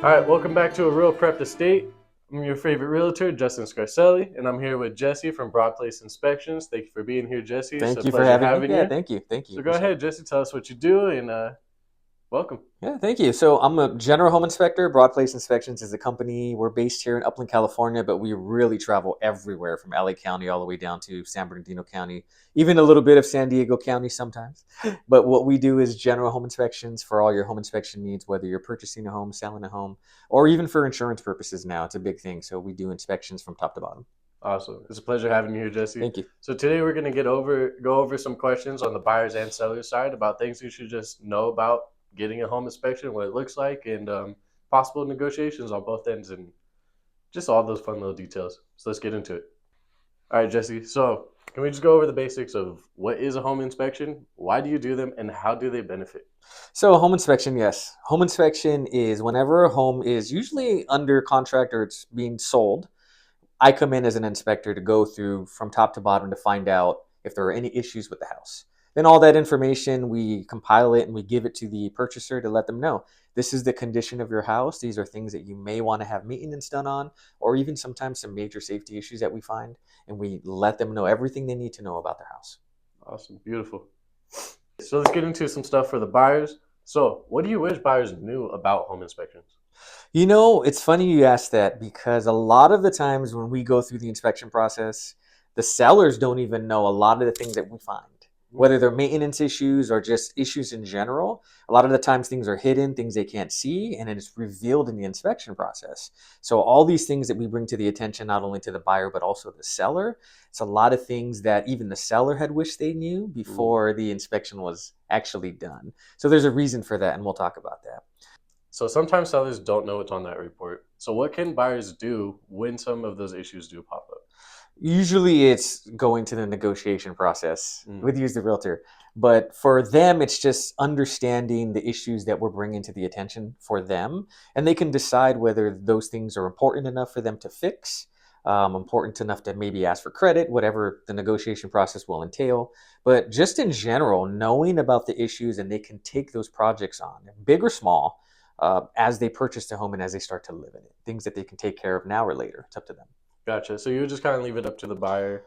All right, welcome back to A Real Prep Estate. I'm your favorite realtor, Justin Scarcelli, and I'm here with Jesse from Broadplace Inspections. Thank you for being here, Jesse. It's a Thank you for pleasure having me. having Yeah, you. thank you. Thank you. So go Appreciate it. ahead, Jesse, tell us what you do and welcome. Yeah, thank you. So I'm a general home inspector. Broadplace Inspections is a company. We're based here in Upland, California, but we really travel everywhere from LA County all the way down to San Bernardino County, even a little bit of San Diego County sometimes. But what we do is general home inspections for all your home inspection needs, whether you're purchasing a home, selling a home, or even for insurance purposes now. It's a big thing. So we do inspections from top to bottom. Awesome. It's a pleasure having you here, Jesse. Thank you. So today we're going to go over some questions on the buyers and sellers side about things you should just know about getting a home inspection, what it looks like, and possible negotiations on both ends, and just all those fun little details. So let's get into it. All right, Jesse. So, can we just go over the basics of what is a home inspection? Why do you do them, and how do they benefit? So, home inspection, yes. Home inspection is whenever a home is usually under contract or it's being sold. I come in as an inspector to go through from top to bottom to find out if there are any issues with the house. Then all that information, we compile it and we give it to the purchaser to let them know this is the condition of your house. These are things that you may want to have maintenance done on, or even sometimes some major safety issues that we find. And we let them know everything they need to know about their house. Awesome, beautiful. So let's get into some stuff for the buyers. So, what do you wish buyers knew about home inspections? You know, it's funny you ask that because a lot of the times when we go through the inspection process, the sellers don't even know a lot of the things that we find, whether they're maintenance issues or just issues in general. A lot of the times things are hidden, things they can't see, and it's revealed in the inspection process. So, all these things that we bring to the attention, not only to the buyer, but also the seller, it's a lot of things that even the seller had wished they knew before the inspection was actually done. So, there's a reason for that, and we'll talk about that. So sometimes sellers don't know what's on that report. So what can buyers do when some of those issues do pop up? Usually it's going to the negotiation process Mm. with you as the realtor. But for them, it's just understanding the issues that we're bringing to the attention for them. And they can decide whether those things are important enough for them to fix, important enough to maybe ask for credit, whatever the negotiation process will entail. But just in general, knowing about the issues and they can take those projects on, big or small, as they purchase the home and as they start to live in it. Things that they can take care of now or later. It's up to them. Gotcha. So you would just kind of leave it up to the buyer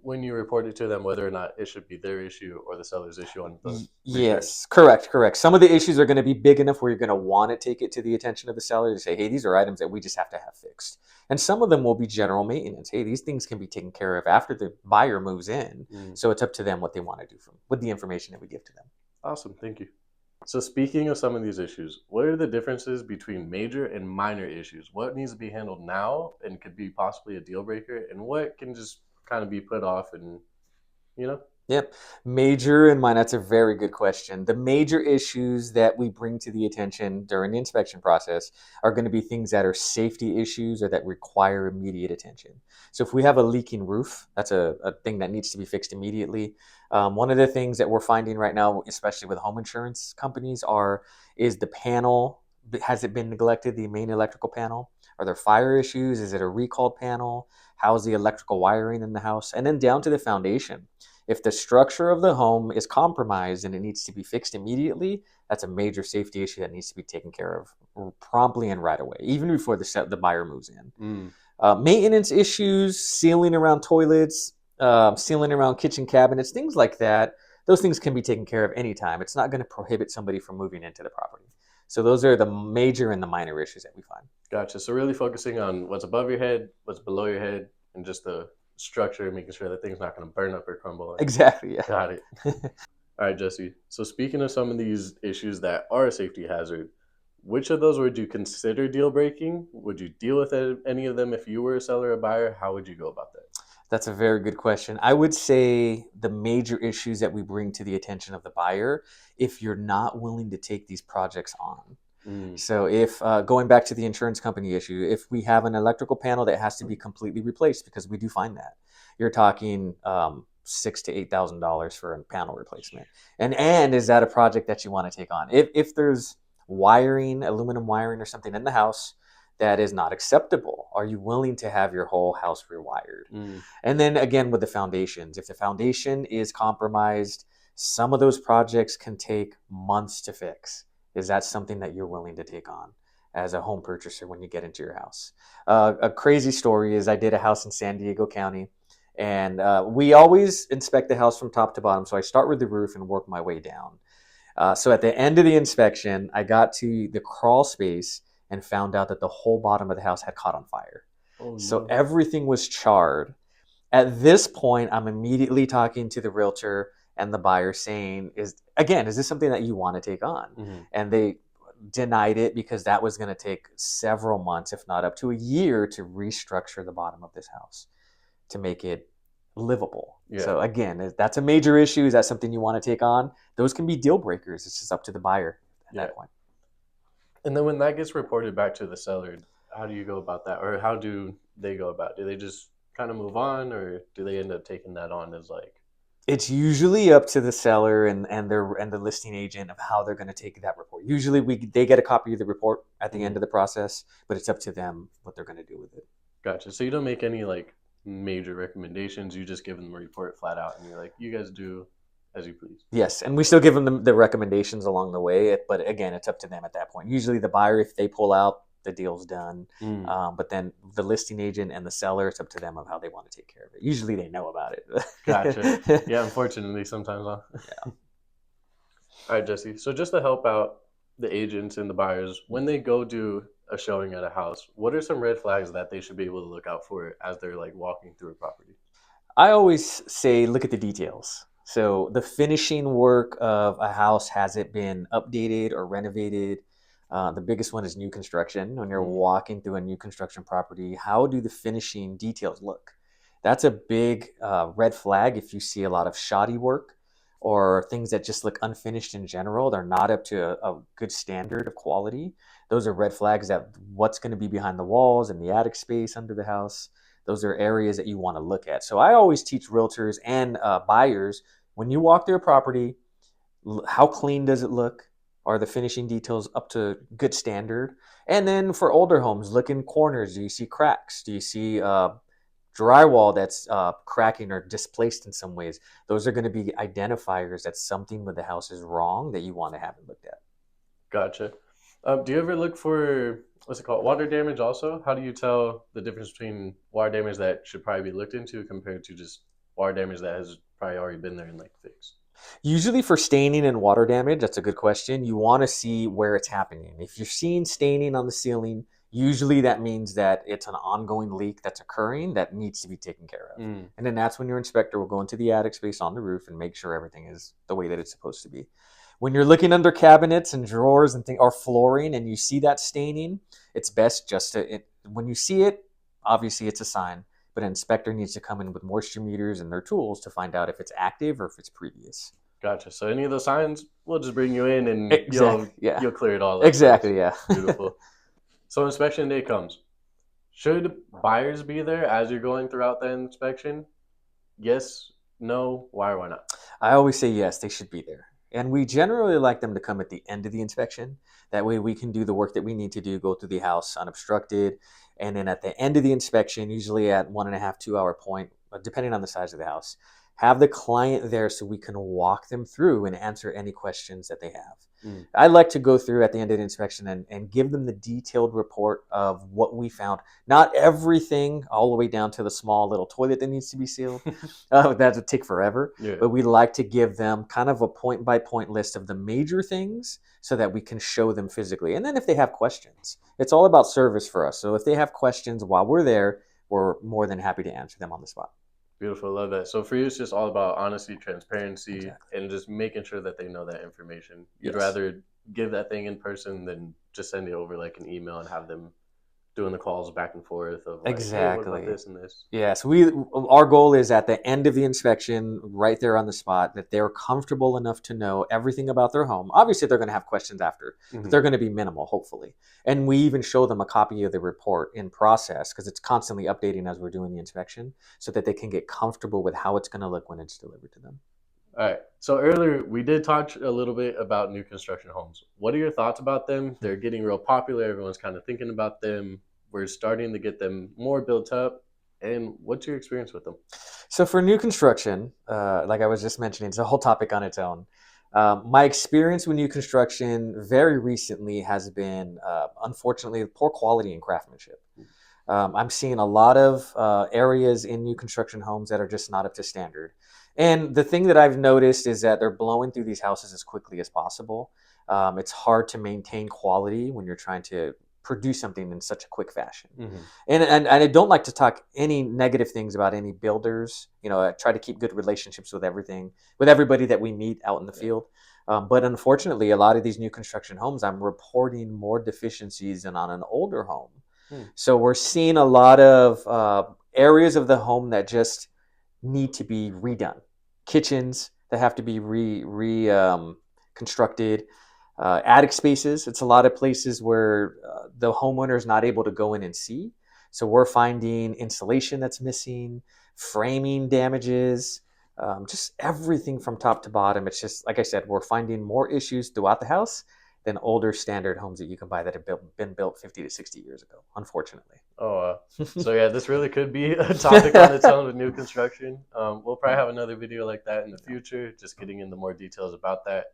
when you report it to them whether or not it should be their issue or the seller's issue on the return. Yes, correct, correct. Some of the issues are going to be big enough where you're going to want to take it to the attention of the seller to say, hey, these are items that we just have to have fixed. And some of them will be general maintenance. Hey, these things can be taken care of after the buyer moves in. Mm. So it's up to them what they want to do with the information that we give to them. Awesome. Thank you. So speaking of some of these issues, what are the differences between major and minor issues? What needs to be handled now and could be possibly a deal breaker, and what can just kind of be put off and you know? Yep. Major and minor, that's a very good question. The major issues that we bring to the attention during the inspection process are going to be things that are safety issues or that require immediate attention. So if we have a leaking roof, that's a thing that needs to be fixed immediately. One of the things that we're finding right now, especially with home insurance companies, is the panel, has it been neglected, the main electrical panel? Are there fire issues? Is it a recalled panel? How's the electrical wiring in the house? And then down to the foundation. If the structure of the home is compromised and it needs to be fixed immediately, that's a major safety issue that needs to be taken care of promptly and right away, even before the buyer moves in. Mm. Maintenance issues, sealing around toilets, sealing around kitchen cabinets, things like that. Those things can be taken care of anytime. It's not going to prohibit somebody from moving into the property. So those are the major and the minor issues that we find. Gotcha. So really focusing on what's above your head, what's below your head, and just the structure, making sure that thing's not going to burn up or crumble. Exactly. Yeah. Got it. All right, Jesse. So speaking of some of these issues that are a safety hazard, which of those would you consider deal breaking? Would you deal with any of them if you were a seller or buyer? How would you go about that? That's a very good question. I would say the major issues that we bring to the attention of the buyer if you're not willing to take these projects on. Mm. So, if going back to the insurance company issue, if we have an electrical panel that has to be completely replaced, because we do find that, you're talking $6,000 to $8,000 for a panel replacement. And is that a project that you want to take on? If there's wiring, aluminum wiring or something in the house that is not acceptable, are you willing to have your whole house rewired? Mm. And then again with the foundations, if the foundation is compromised, some of those projects can take months to fix. Is that something that you're willing to take on? as a home purchaser when you get into your house. A crazy story is I did a house in San Diego County, and we always inspect the house from top to bottom. So I start with the roof and work my way down. So at the end of the inspection, I got to the crawl space and found out that the whole bottom of the house had caught on fire. Oh So no. everything was charred. At this point, I'm immediately talking to the realtor and the buyer saying, is this something that you want to take on? Hmm. And they denied it because that was going to take several months, if not up to a year, to restructure the bottom of this house to make it livable. Yeah. So again, that's a major issue. Is that something you want to take on? Those can be deal breakers. It's just up to the buyer at Yeah. that point. And then when that gets reported back to the seller, how do you go about that, or how do they go about it? Do they just kind of move on, or do they end up taking that on as like? It's usually up to the seller and the listing agent of how they're going to take that report. Usually they get a copy of the report at the end Mhm. of the process, but it's up to them what they're going to do with it. Gotcha. So you don't make any like major recommendations. You just give them a report flat out, and you're like, you guys do as you please. Yes, and we still give them the recommendations along the way, but again, it's up to them at that point. Usually the buyer, if they pull out, the deal's done. Mm. But then the listing agent and the seller, it's up to them of how they want to take care of it. Usually they know about Gotcha. it. Yeah, unfortunately, sometimes, huh? Yeah. All right, Jesse. So just to help out the agents and the buyers, when they go do a showing at a house, what are some red flags that they should be able to look out for as they're like walking through a property? I always say look at the details. So the finishing work of a house, has it been updated or renovated? The biggest one is new construction. When you're Mm. walking through a new construction property, how do the finishing details look? That's a big red flag if you see a lot of shoddy work or things that just look unfinished in general. They're not up to a good standard of quality. Those are red flags that what's going to be behind the walls and the attic space under the house. Those are areas that you want to look at. So I always teach realtors and buyers, when you walk through a property, how clean does it look? Are the finishing details up to good standard? And then for older homes, look in corners. Do you see cracks? Do you see drywall that's cracking or displaced in some ways? Those are going to be identifiers that something with the house is wrong that you want to have it looked at. Gotcha. Do you ever look for what's it called, water damage? Also, how do you tell the difference between water damage that should probably be looked into compared to just water damage that has probably already been there and like fixed? Usually for staining and water damage, that's a good question. You want to see where it's happening. If you're seeing staining on the ceiling, usually that means that it's an ongoing leak that's occurring that needs to be taken care of. Mm. And then that's when your inspector will go into the attic space on the roof and make sure everything is the way that it's supposed to be. When you're looking under cabinets and drawers and things or flooring and you see that staining, it's best just when you see it, obviously it's a sign, but an inspector needs to come in with moisture meters and their tools to find out if it's active or if it's previous. Gotcha. So any of those signs, we'll just bring you in and Exactly. Yeah. you'll clear it all up for us. Exactly. Yeah. Beautiful. So inspection day comes. Should buyers be there as you're going throughout the inspection? Yes, no, why or why not? I always say yes, they should be there. And we generally like them to come at the end of the inspection. That way we can do the work that we need to do, go through the house unobstructed. And then at the end of the inspection, usually at 1.5, 2 hour point, depending on the size of the house, have the client there so we can walk them through and answer any questions that they have. Mm. I like to go through at the end of the inspection and give them the detailed report of what we found. Not everything, all the way down to the small little toilet that needs to be sealed. That would take forever. Yeah. But we like to give them kind of a point by point list of the major things so that we can show them physically. And then if they have questions, it's all about service for us. So if they have questions while we're there, we're more than happy to answer them on the spot. Beautiful. Love that. So for you, it's just all about honesty, transparency, Exactly. and just making sure that they know that information. You'd Yes. rather give that thing in person than just send it over like an email and have them doing the calls back and forth of like, hey, what about Exactly. this and this? Yes, our goal is at the end of the inspection, right there on the spot, that they're comfortable enough to know everything about their home. Obviously, they're going to have questions after, but Mhm. they're going to be minimal, hopefully. And we even show them a copy of the report in process because it's constantly updating as we're doing the inspection, so that they can get comfortable with how it's going to look when it's delivered to them. All right. So earlier we did talk a little bit about new construction homes. What are your thoughts about them? They're getting real popular. Everyone's kind of thinking about them. We're starting to get them more built up. And what's your experience with them? So for new construction, like I was just mentioning, it's a whole topic on its own. My experience with new construction very recently has been, unfortunately, poor quality and craftsmanship. I'm seeing a lot of areas in new construction homes that are just not up to standard. And the thing that I've noticed is that they're blowing through these houses as quickly as possible. It's hard to maintain quality when you're trying to produce something in such a quick fashion. Mm-hmm. And I don't like to talk any negative things about any builders. I try to keep good relationships with everybody that we meet out in the field. But unfortunately, a lot of these new construction homes, I'm reporting more deficiencies than on an older home. Hmm. So we're seeing a lot of areas of the home that just need to be redone. Kitchens that have to be constructed. Attic spaces. It's a lot of places where the homeowner is not able to go in and see. So we're finding insulation that's missing, framing damages, just everything from top to bottom. It's just like I said, we're finding more issues throughout the house than older standard homes that you can buy that have been built 50 to 60 years ago, unfortunately. Oh, so yeah, this really could be a topic on its own with new construction. We'll probably have another video like that in the future, just getting into more details about that.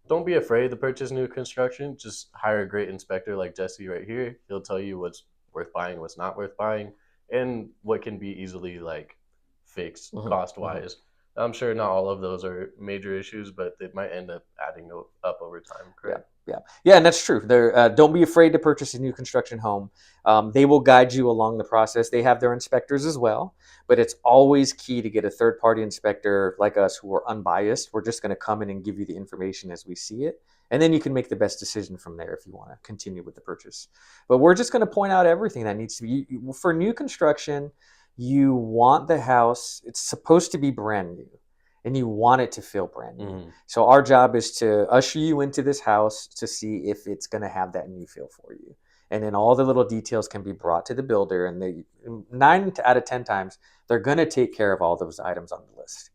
Don't be afraid to purchase new construction. Just hire a great inspector like Jesse right here. He'll tell you what's worth buying, what's not worth buying, and what can be easily like fixed Mhm, cost mhm. wise. I'm sure not all of those are major issues, but they might end up adding up over time. Yeah, Correct? yeah, and that's true. Don't be afraid to purchase a new construction home. They will guide you along the process. They have their inspectors as well, but it's always key to get a third party inspector like us who are unbiased. We're just going to come in and give you the information as we see it, and then you can make the best decision from there if you want to continue with the purchase. But we're just going to point out everything that needs to be for new construction. You want the house; it's supposed to be brand new, and you want it to feel brand new. Mm-hmm. So our job is to usher you into this house to see if it's going to have that new feel for you. And then all the little details can be brought to the builder, and they 9 out of 10 times they're going to take care of all those items on the list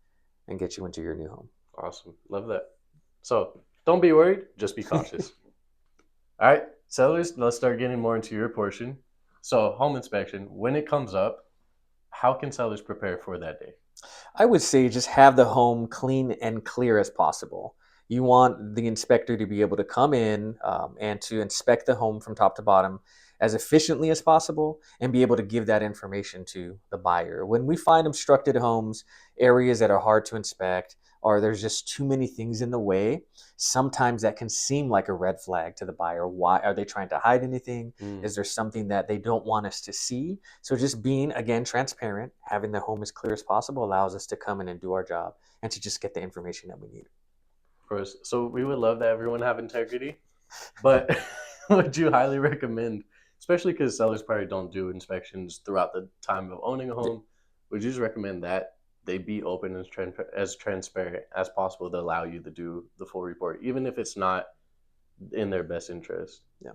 and get you into your new home. Awesome. Love that. So don't be worried, just be cautious. All right, sellers, let's start getting more into your portion. So, home inspection, when it comes up, how can sellers prepare for that day? I would say just have the home clean and clear as possible. You want the inspector to be able to come in and to inspect the home from top to bottom as efficiently as possible and be able to give that information to the buyer. When we find obstructed homes, areas that are hard to inspect, or there's just too many things in the way, sometimes that can seem like a red flag to the buyer. Why are they trying to hide anything? Mm, Is there something that they don't want us to see? So just being, again, transparent, having the home as clear as possible allows us to come in and do our job and to just get the information that we need. of course. So, we would love that everyone have integrity, but would you highly recommend, especially because sellers probably don't do inspections throughout the time of owning a home, would you just recommend that they be open and as transparent as possible to allow you to do the full report, even if it's not in their best interest? Yeah.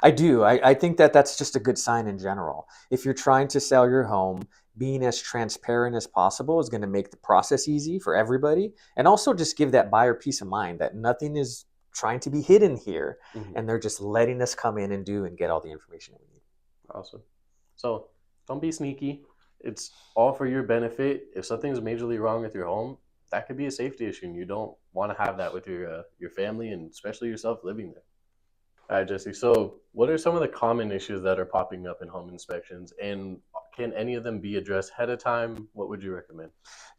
I do. I think that that's just a good sign in general. If you're trying to sell your home, being as transparent as possible is going to make the process easy for everybody and also just give that buyer peace of mind that nothing is trying to be hidden here Mm-hmm. and they're just letting us come in and do and get all the information that we need. Awesome. So don't be sneaky. It's all for your benefit. If something's majorly wrong with your home, that could be a safety issue, and you don't want to have that with your family and especially yourself living there. All right, Jesse. So, what are some of the common issues that are popping up in home inspections, and can any of them be addressed ahead of time? What would you recommend?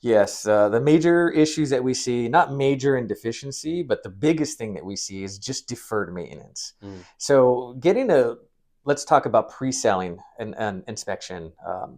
Yes, the major issues that we see, not major in deficiency, but the biggest thing that we see is just deferred maintenance. Mm, So, let's talk about pre-selling an inspection,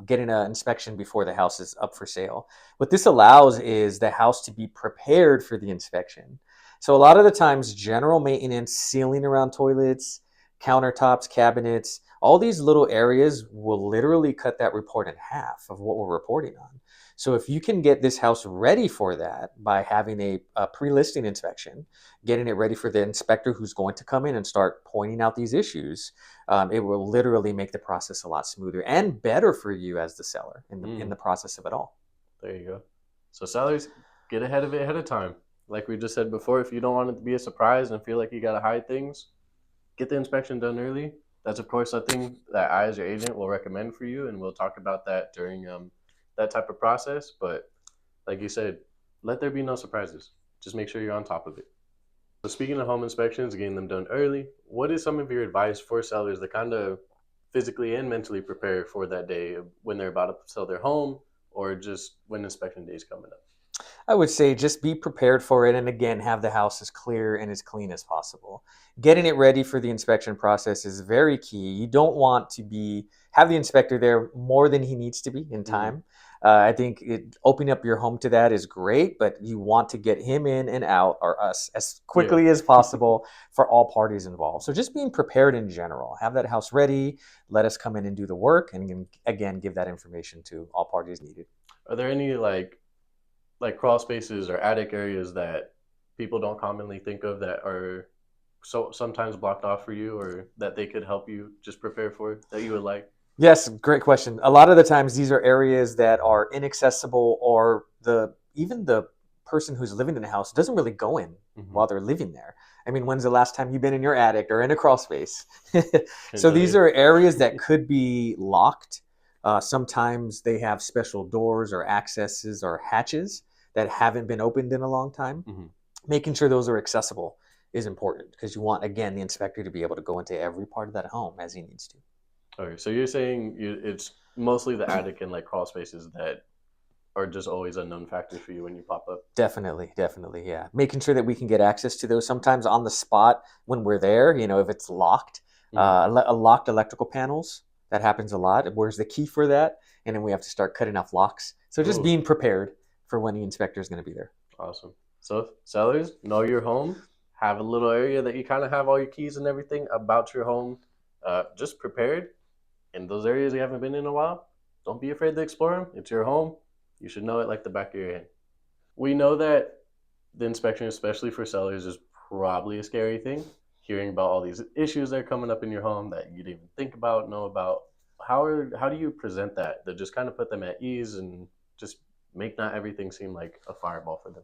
getting an inspection before the house is up for sale. What this allows is the house to be prepared for the inspection. So, a lot of the times, general maintenance, sealing around toilets, countertops, cabinets, all these little areas will literally cut that report in half of what we're reporting on. So if you can get this house ready for that by having a pre-listing inspection, getting it ready for the inspector who's going to come in and start pointing out these issues, it will literally make the process a lot smoother and better for you as the seller in mm, the process of it all. there you go. So, sellers, get ahead of it ahead of time. Like we just said before, if you don't want it to be a surprise and feel like you got to hide things, get the inspection done early. That's of course something that I, as your agent, will recommend for you, and we'll talk about that during that type of process. But like you said, let there be no surprises. just make sure you're on top of it. So speaking of home inspections, getting them done early, what is some of your advice for sellers to kind of physically and mentally prepare for that day when they're about to sell their home or just when inspection day is coming up? I would say just be prepared for it and again have the house as clear and as clean as possible. Getting it ready for the inspection process is very key. You don't want to be have the inspector there more than he needs to be in Mm-hmm. time. I think opening up your home to that is great, but you want to get him in and out or us as Yeah. quickly as possible for all parties involved. So just being prepared in general, have that house ready, let us come in and do the work, and again give that information to all parties needed. Are there any like crawl spaces or attic areas that people don't commonly think of that are so sometimes blocked off for you or that they could help you just prepare for that you would like? Yes, great question. A lot of the times these are areas that are inaccessible or the even the person who's living in the house doesn't really go in Mm-hmm. while they're living there. I mean, when's the last time you've been in your attic or in a crawl space? Can So tell these you. are areas that could be locked. Sometimes they have special doors or accesses or hatches that haven't been opened in a long time. Mm-hmm. Making sure those are accessible is important because you want, again, the inspector to be able to go into every part of that home as he needs to. Okay, so you're saying it's mostly the attic and like crawl spaces that are just always unknown factors for you when you pop up. Definitely, definitely, yeah. Making sure that we can get access to those sometimes on the spot when we're there. If it's locked, Mm-hmm. locked electrical panels. That happens a lot. Where's the key for that? And then we have to start cutting off locks. So just Ooh, being prepared for when the inspector is going to be there. awesome. So sellers, know your home. Have a little area that you kind of have all your keys and everything about your home. Just prepared in those areas you haven't been in a while. Don't be afraid to explore them. It's your home. You should know it like the back of your hand. We know that the inspection, especially for sellers, is probably a scary thing. Hearing about all these issues that are coming up in your home that you didn't even think about, know about. How do you present that? To just kind of put them at ease and just make not everything seem like a fireball for them.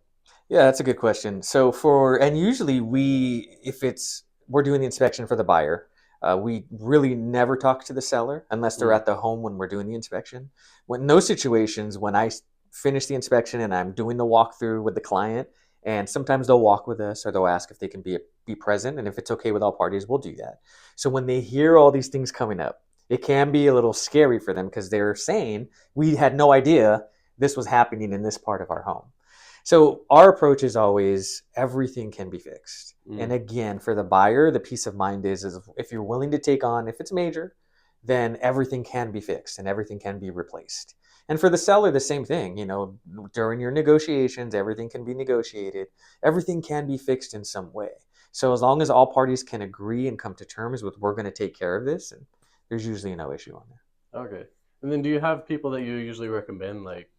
Yeah, that's a good question. So and usually if we're doing the inspection for the buyer, we really never talk to the seller unless they're Mm, at the home when we're doing the inspection. When in those situations, when finish the inspection and I'm doing the walkthrough with the client, and sometimes they'll walk with us or they'll ask if they can be present, and if it's okay with all parties, we'll do that. So when they hear all these things coming up, it can be a little scary for them because they're saying we had no idea this was happening in this part of our home. So our approach is always everything can be fixed. And mm, again, for the buyer, the peace of mind is if you're willing to take on, if it's major, then everything can be fixed and everything can be replaced. And for the seller, the same thing. During your negotiations, everything can be negotiated. Everything can be fixed in some way. So as long as all parties can agree and come to terms with we're going to take care of this, and there's usually no issue on there. okay. And then do you have people that you usually recommend, like,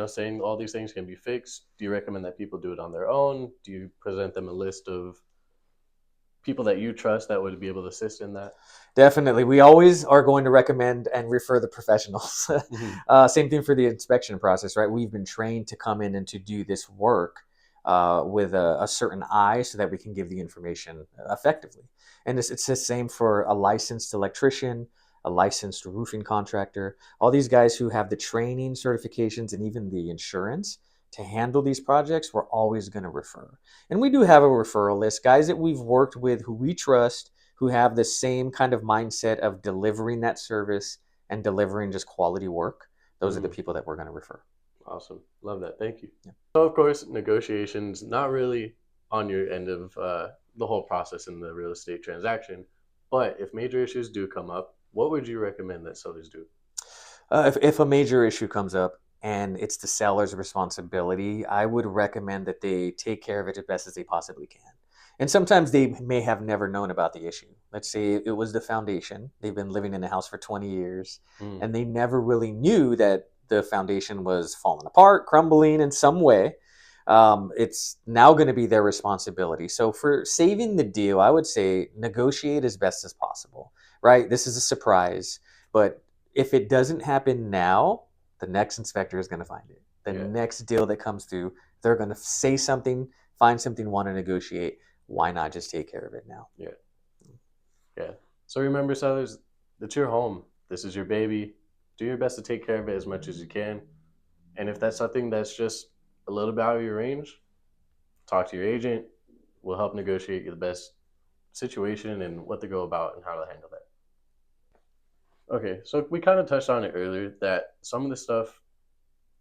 saying all these things can be fixed? Do you recommend that people do it on their own? Do you present them a list of people that you trust that would be able to assist in that? Definitely. We always are going to recommend and refer the professionals. Mm-hmm. Same thing for the inspection process, right? We've been trained to come in and to do this work with a certain eye so that we can give the information effectively. And it's the same for a licensed electrician, a licensed roofing contractor, all these guys who have the training, certifications, and even the insurance to handle these projects, we're always going to refer. And we do have a referral list, guys that we've worked with who we trust who have the same kind of mindset of delivering that service and delivering just quality work. Those are the Mm-hmm. people that we're going to refer. Awesome. Love that. Thank you. Yeah. So, of course, negotiations, not really on your end of the whole process in the real estate transaction. But if major issues do come up, what would you recommend that sellers do? If a major issue comes up and it's the seller's responsibility, I would recommend that they take care of it as best as they possibly can. And sometimes they may have never known about the issue. Let's say it was the foundation. They've been living in the house for 20 years Mm, and they never really knew that the foundation was falling apart, crumbling in some way. It's now going to be their responsibility. So, for saving the deal, I would say negotiate as best as possible, right? This is a surprise, but if it doesn't happen now, the next inspector is going to find it. The yeah, next deal that comes through, they're going to say something, find something, want to negotiate. Why not just take care of it now? yeah, yeah. So remember, sellers, it's your home. This is your baby. Do your best to take care of it as much as you can. And if that's something that's just a little bit out of your range, talk to your agent. We'll help negotiate you the best situation and what to go about and how to handle that. Okay, so we kind of touched on it earlier that some of the stuff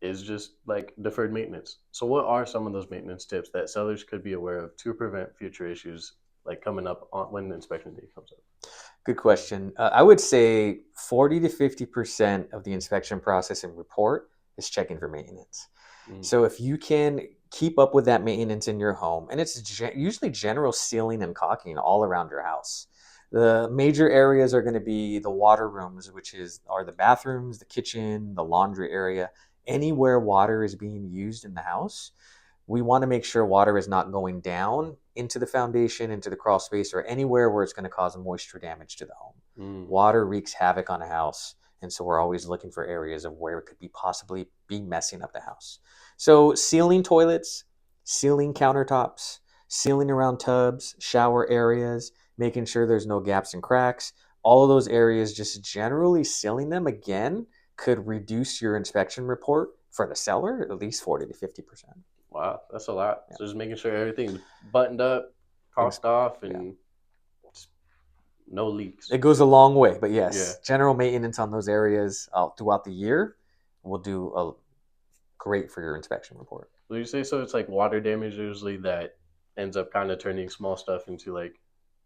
is just like deferred maintenance. So, what are some of those maintenance tips that sellers could be aware of to prevent future issues like coming up on when the inspection date comes up? Good question. I would say 40 to 50% of the inspection process and report is checking for maintenance. Mm. So if you can keep up with that maintenance in your home, and it's usually general sealing and caulking all around your house. The major areas are going to be the water rooms, which are the bathrooms, the kitchen, the laundry area, anywhere water is being used in the house. We want to make sure water is not going down into the foundation, into the crawl space, or anywhere where it's going to cause moisture damage to the home. Mm. Water wreaks havoc on a house, and so we're always looking for areas of where it could be possibly be messing up the house. So sealing toilets, sealing countertops, sealing around tubs, shower areas, making sure there's no gaps and cracks. All of those areas, just generally sealing them again could reduce your inspection report for the seller at least 40 to 50%. Wow, that's a lot. Yeah. So just making sure everything's buttoned up, Things, caulked off, yeah. and no leaks. It goes a long way, but Yeah. yes, general maintenance on those areas throughout the year will do a great for your inspection report. Would you say so? It's like water damage usually that ends up kind of turning small stuff into like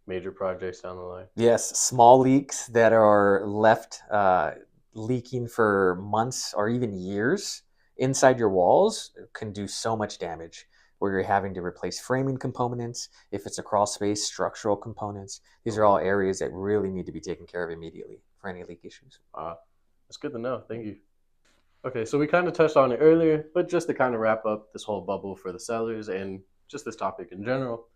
major projects down the line. Yes, small leaks that are left leaking for months or even years inside your walls can do so much damage where you're having to replace framing components. If it's a crawl space, structural components. These are all areas that really need to be taken care of immediately for any leak issues. That's good to know. Thank you. Okay, so we kind of touched on it earlier, but just to kind of wrap up this whole bubble for the sellers and just this topic in general,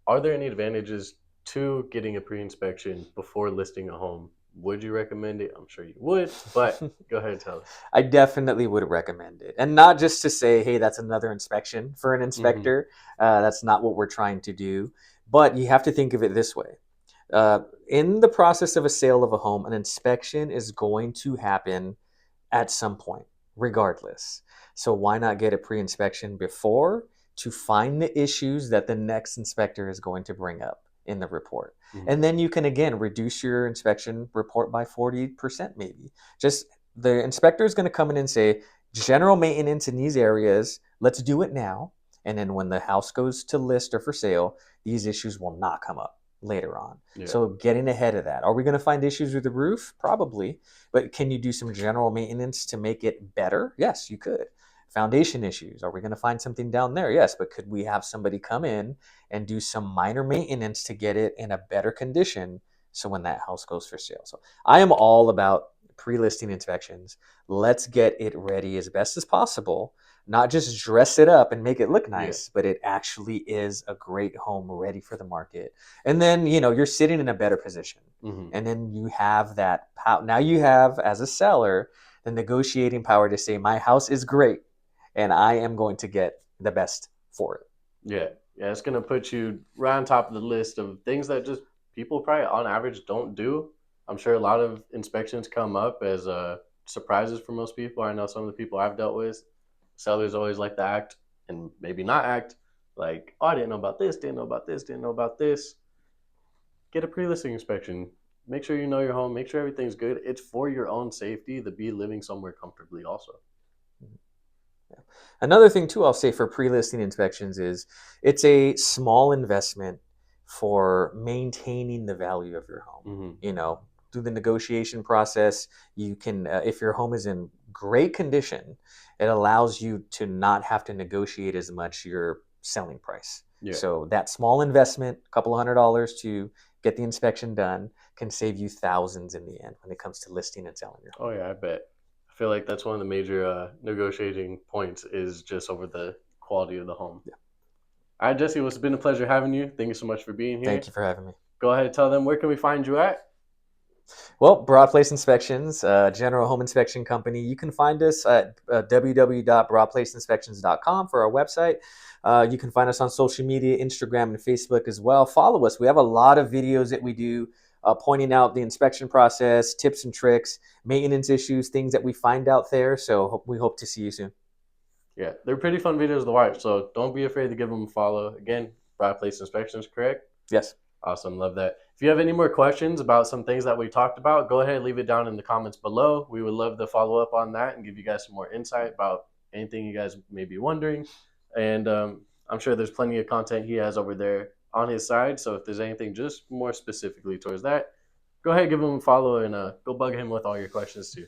are there any advantages to getting a pre-inspection before listing a home? Would you recommend it? I'm sure you would, but go ahead and tell us. I definitely would recommend it. And not just to say, hey, that's another inspection for an Mm-hmm. inspector. That's not what we're trying to do. But you have to think of it this way. In the process of a sale of a home, an inspection is going to happen at some point, regardless. So why not get a pre-inspection before to find the issues that the next inspector is going to bring up in the report? Mm-hmm. And then you can again reduce your inspection report by 40% maybe. Just the inspector is going to come in and say, general maintenance in these areas, let's do it now. And then when the house goes to list or for sale, these issues will not come up later on. Yeah. So getting ahead of that. Are we going to find issues with the roof? Probably. But can you do some general maintenance to make it better? Yes, you could. Foundation issues. Are we going to find something down there? Yes, but could we have somebody come in and do some minor maintenance to get it in a better condition so when that house goes for sale? So I am all about pre-listing inspections. Let's get it ready as best as possible. Not just dress it up and make it look nice, but it actually is a great home ready for the market. And then, you're sitting in a better position. Mm-hmm. And then you have that power. Now you have, as a seller, the negotiating power to say, my house is great and I am going to get the best for it. Yeah. Yeah. It's going to put you right on top of the list of things that just people probably on average don't do. I'm sure a lot of inspections come up as surprises for most people. I know some of the people I've dealt with, sellers always like to act and maybe not act like, oh, I didn't know about this, didn't know about this, didn't know about this. Get a pre-listing inspection. Make sure you know your home. Make sure everything's good. It's for your own safety to be living somewhere comfortably also. Yeah. Another thing too, I'll say for pre-listing inspections is it's a small investment for maintaining the value of your home. Mm-hmm. Through the negotiation process, you can, if your home is in great condition, it allows you to not have to negotiate as much your selling price. Yeah. So that small investment, a couple $100 to get the inspection done, can save you thousands in the end when it comes to listing and selling your home. Oh yeah, I bet. I feel like that's one of the major negotiating points is just over the quality of the home. Yeah. All right, Jesse, it's been a pleasure having you. Thank you so much for being here. Thank you for having me. Go ahead and tell them where can we find you at? Well, Broadplace Inspections, general home inspection company. You can find us at www.broadplaceinspections.com for our website. You can find us on social media, Instagram and Facebook as well. Follow us. We have a lot of videos that we do pointing out the inspection process, tips and tricks, maintenance issues, things that we find out there. So we hope to see you soon. Yeah, they're pretty fun videos to watch. So don't be afraid to give them a follow. Again, Broadplace Inspections, correct? Yes. Awesome, love that. If you have any more questions about some things that we talked about, go ahead and leave it down in the comments below. We would love to follow up on that and give you guys some more insight about anything you guys may be wondering. And I'm sure there's plenty of content he has over there on his side. So if there's anything just more specifically towards that, go ahead, give him a follow, and go bug him with all your questions too.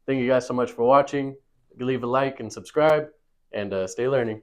Thank you guys so much for watching. Leave a like and subscribe, and stay learning.